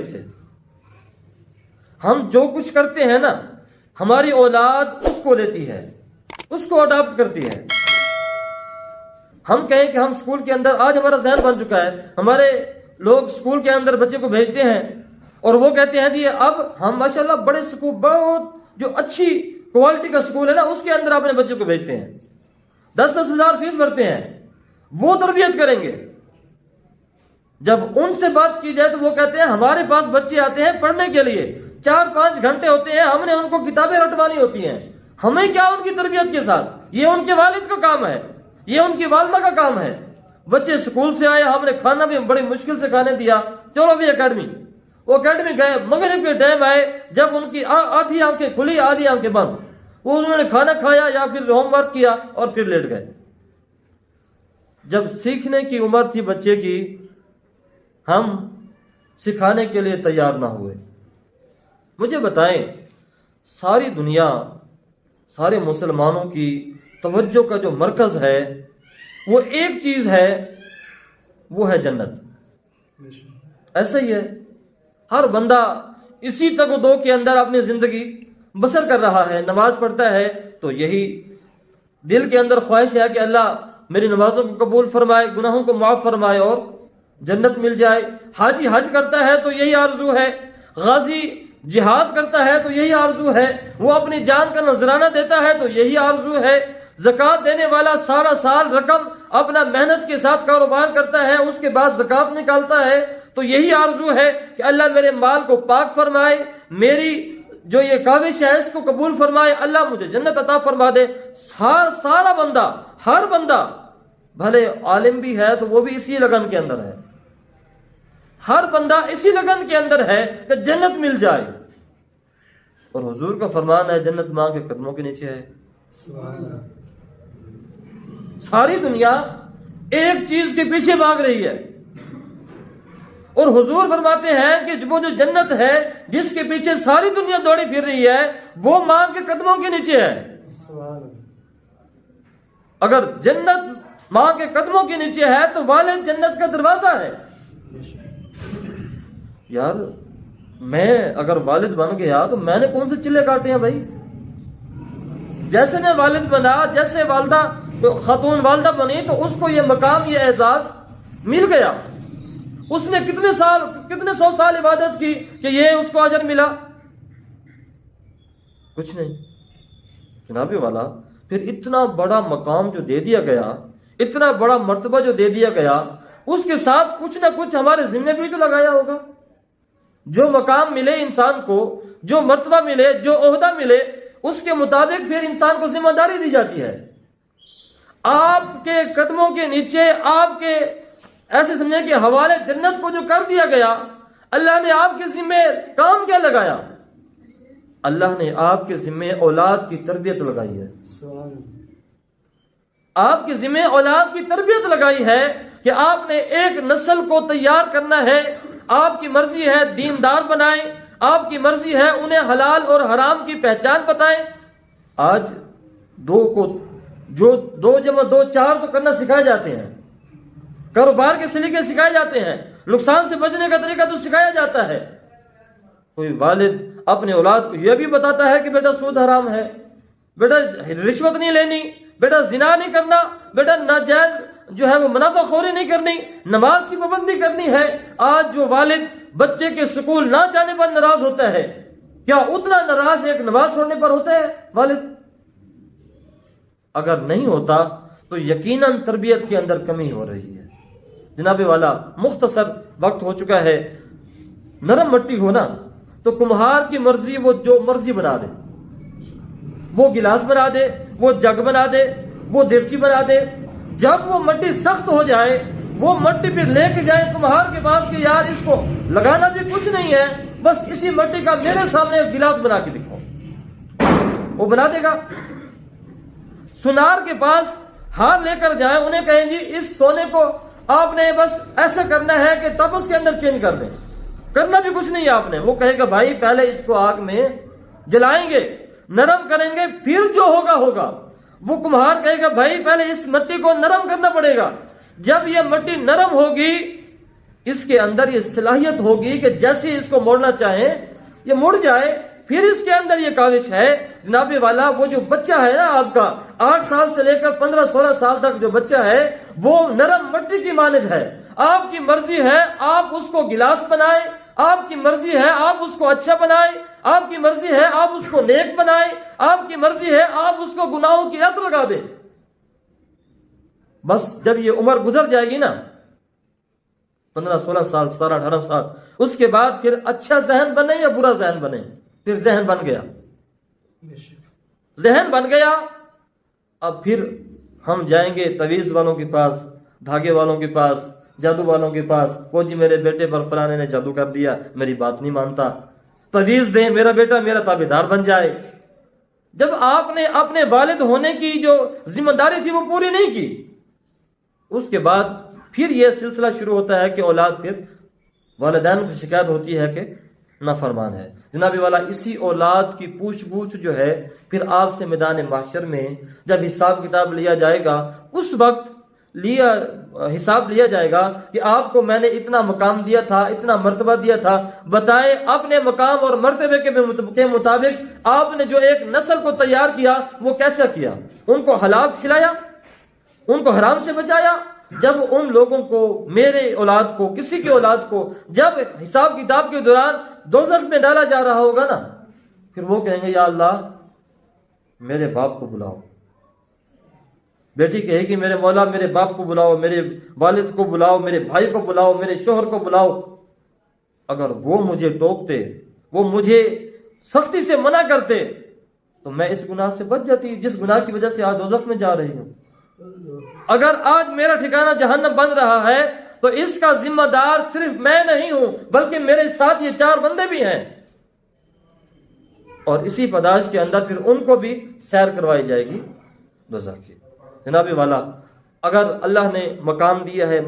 سے ہم جو کچھ کرتے ہیں نا، ہماری اولاد اس کو لیتی ہے، اس کو اڈاپٹ کرتی ہے۔ ہم کہیں کہ ہم سکول کے اندر، آج ہمارا ذہن بن چکا ہے، ہمارے لوگ سکول کے اندر بچے کو بھیجتے ہیں اور وہ کہتے ہیں جی اب ہم ماشاءاللہ بڑے سکول، بہت جو اچھی کوالٹی کا سکول ہے نا اس کے اندر اپنے بچے کو بھیجتے ہیں، 10-10 ہزار فیس بھرتے ہیں، وہ تربیت کریں گے۔ جب ان سے بات کی جائے تو وہ کہتے ہیں ہمارے پاس بچے آتے ہیں پڑھنے کے لیے، 4-5 گھنٹے ہوتے ہیں، ہم نے ان کو کتابیں رٹوانی ہوتی ہیں، ہمیں کیا ان کی تربیت کے ساتھ، یہ ان کے والد کا کام ہے، یہ ان کی والدہ کا کام ہے۔ بچے سکول سے آئے، ہم نے کھانا بھی بڑی مشکل سے کھانے دیا، چلو بھی اکیڈمی، وہ اکیڈمی گئے، مغرب کے ٹائم آئے، جب ان کی آدھی آنکھیں کھلی آدھی آنکھیں بند، وہ انہوں نے کھانا کھایا یا پھر ہوم ورک کیا اور پھر لیٹ گئے۔ جب سیکھنے کی عمر تھی بچے کی، ہم سکھانے کے لیے تیار نہ ہوئے۔ مجھے بتائیں، ساری دنیا، سارے مسلمانوں کی توجہ کا جو مرکز ہے وہ ایک چیز ہے، وہ ہے جنت۔ ایسا ہی ہے، ہر بندہ اسی تگ و دو کے اندر اپنی زندگی بسر کر رہا ہے۔ نماز پڑھتا ہے تو یہی دل کے اندر خواہش ہے کہ اللہ میری نمازوں کو قبول فرمائے، گناہوں کو معاف فرمائے اور جنت مل جائے۔ حاجی حج کرتا ہے تو یہی آرزو ہے، غازی جہاد کرتا ہے تو یہی آرزو ہے، وہ اپنی جان کا نذرانہ دیتا ہے تو یہی آرزو ہے، زکوٰۃ دینے والا سارا سال رقم اپنا محنت کے ساتھ کاروبار کرتا ہے، اس کے بعد زکوٰۃ نکالتا ہے تو یہی آرزو ہے کہ اللہ میرے مال کو پاک فرمائے، میری جو یہ کاوش ہے اس کو قبول فرمائے، اللہ مجھے جنت عطا فرما دے۔ سارا بندہ، ہر بندہ، بھلے عالم بھی ہے تو وہ بھی اسی لگن کے اندر ہے، ہر بندہ اسی لگن کے اندر ہے کہ جنت مل جائے۔ اور حضور کا فرمان ہے جنت ماں کے قدموں کے نیچے ہے۔ ساری دنیا ایک چیز کے پیچھے بھاگ رہی ہے، اور حضور فرماتے ہیں کہ وہ جو جنت ہے جس کے پیچھے ساری دنیا دوڑی پھر رہی ہے وہ ماں کے قدموں کے نیچے ہے۔ اگر جنت ماں کے قدموں کے نیچے ہے تو والد جنت کا دروازہ ہے۔ یار میں اگر والد بن گیا تو میں نے کون سے چلے کاٹے ہیں بھائی؟ جیسے میں والد بنا، جیسے والدہ خاتون والدہ بنی تو اس کو یہ مقام، یہ اعزاز مل گیا۔ اس نے کتنے سو سال عبادت کی کہ یہ اس کو اجر ملا؟ کچھ نہیں جناب والا۔ پھر اتنا بڑا مقام جو دے دیا گیا، اتنا بڑا مرتبہ جو دے دیا گیا، اس کے ساتھ کچھ نہ کچھ ہمارے ذمہ بھی تو لگایا ہوگا۔ جو مقام ملے انسان کو، جو مرتبہ ملے، جو عہدہ ملے، اس کے مطابق پھر انسان کو ذمہ داری دی جاتی ہے۔ آپ کے قدموں کے نیچے، آپ کے ایسے سمجھیں کہ حوالے جنت کو جو کر دیا گیا، اللہ نے آپ کے ذمہ کام کیا لگایا؟ اللہ نے آپ کے ذمہ اولاد کی تربیت لگائی ہے۔ آپ کے ذمہ اولاد کی تربیت لگائی ہے کہ آپ نے ایک نسل کو تیار کرنا ہے۔ آپ کی مرضی ہے دیندار بنائیں، آپ کی مرضی ہے انہیں حلال اور حرام کی پہچان بتائیں۔ آج دو جمع دو چار تو کرنا سکھائے جاتے ہیں، کاروبار کے سلیقے سکھائے جاتے ہیں، نقصان سے بچنے کا طریقہ تو سکھایا جاتا ہے۔ کوئی والد اپنے اولاد کو یہ بھی بتاتا ہے کہ بیٹا سود حرام ہے، بیٹا رشوت نہیں لینی، بیٹا زنا نہیں کرنا، بیٹا ناجائز جو ہے وہ منافع خوری نہیں کرنی، نماز کی پابندی کرنی ہے۔ آج جو والد بچے کے سکول نہ جانے پر ناراض ہوتا ہے، کیا اتنا ناراض ایک نماز چھوڑنے پر ہوتا ہے والد؟ اگر نہیں ہوتا تو یقیناً تربیت کے اندر کمی ہو رہی ہے۔ جناب والا مختصر وقت ہو چکا ہے۔ نرم مٹی ہو نا تو کمہار کی مرضی وہ جو مرضی بنا دے، وہ گلاس بنا دے، وہ جگ بنا دے، وہ دیگچی بنا دے۔ جب وہ مٹی سخت ہو جائے، وہ مٹی پھر لے کے جائے کمہار کے پاس کہ یار اس کو لگانا بھی کچھ نہیں ہے، بس اسی مٹی کا میرے سامنے ایک گلاس بنا کے دکھاؤ، وہ بنا دے گا۔ سنار کے پاس ہار لے کر جائیں، انہیں کہیں جی اس سونے کو آپ نے بس ایسا کرنا ہے کہ تب اس کے اندر چینج کر دیں، کرنا بھی کچھ نہیں ہے آپ نے۔ وہ کہے گا بھائی پہلے اس کو آگ میں جلائیں گے، نرم کریں گے، پھر جو ہوگا ہوگا۔ وہ کمہار کہے گا بھائی پہلے اس مٹی کو نرم کرنا پڑے گا، جب یہ مٹی نرم ہوگی اس کے اندر یہ صلاحیت ہوگی کہ جیسے اس کو موڑنا چاہیں یہ مڑ جائے. پھر اس کے اندر یہ کاوش ہے جناب والا، وہ جو بچہ ہے نا آپ کا 8 سال سے لے کر 15-16 سال تک جو بچہ ہے وہ نرم مٹی کی مانند ہے. آپ کی مرضی ہے آپ اس کو گلاس بنائیں، آپ کی مرضی ہے آپ اس کو اچھا بنائیں، آپ کی مرضی ہے آپ اس کو نیک بنائیں، آپ کی مرضی ہے آپ اس کو گناہوں کی لت لگا دیں. بس جب یہ عمر گزر جائے گی نا 15-16 سال 17-18 سال، اس کے بعد پھر اچھا ذہن بنے یا برا ذہن بنے، پھر ذہن بن گیا، ذہن بن گیا. اب پھر ہم جائیں گے تویز والوں کے پاس، دھاگے والوں کے پاس، جادو والوں کے پاس. وہ جی میرے بیٹے پر فلانے نے جادو کر دیا، میری بات نہیں مانتا، تویز دیں میرا بیٹا میرا تابعدار بن جائے. جب آپ نے اپنے والد ہونے کی جو ذمہ داری تھی وہ پوری نہیں کی، اس کے بعد پھر یہ سلسلہ شروع ہوتا ہے کہ اولاد پھر والدین کو شکایت ہوتی ہے کہ نافرمان ہے. جناب والا اسی اولاد کی پوچھ گچھ جو ہے پھر آپ سے میدان محشر میں جب حساب کتاب لیا جائے گا، اس وقت حساب لیا جائے گا کہ آپ کو میں نے اتنا مقام دیا تھا، اتنا مرتبہ دیا تھا، بتائیں اپنے مقام اور مرتبے کے مطابق آپ نے جو ایک نسل کو تیار کیا وہ کیسا کیا؟ ان کو حلال کھلایا، ان کو حرام سے بچایا. جب ان لوگوں کو، میرے اولاد کو، کسی کی اولاد کو جب حساب کتاب کے دوران دوزخ میں ڈالا جا رہا ہوگا نا، پھر وہ کہیں گے یا اللہ میرے باپ کو بلاؤ. بیٹی کہے گی میرے مولا میرے باپ کو بلاؤ، میرے والد کو بلاؤ، میرے بھائی کو بلاؤ، میرے شوہر کو بلاؤ. اگر وہ مجھے ٹوکتے، وہ مجھے سختی سے منع کرتے تو میں اس گناہ سے بچ جاتی جس گناہ کی وجہ سے آج دوزخ میں جا رہی ہوں. اگر آج میرا ٹھکانہ جہنم بن رہا ہے تو اس کا ذمہ دار صرف میں نہیں ہوں بلکہ میرے ساتھ یہ 4 بندے بھی ہیں. اور اسی پداش کے اندر پھر ان کو بھی سیر کروائی جائے گی دوزخ کی. جناب والا اگر اللہ نے مقام دیا ہے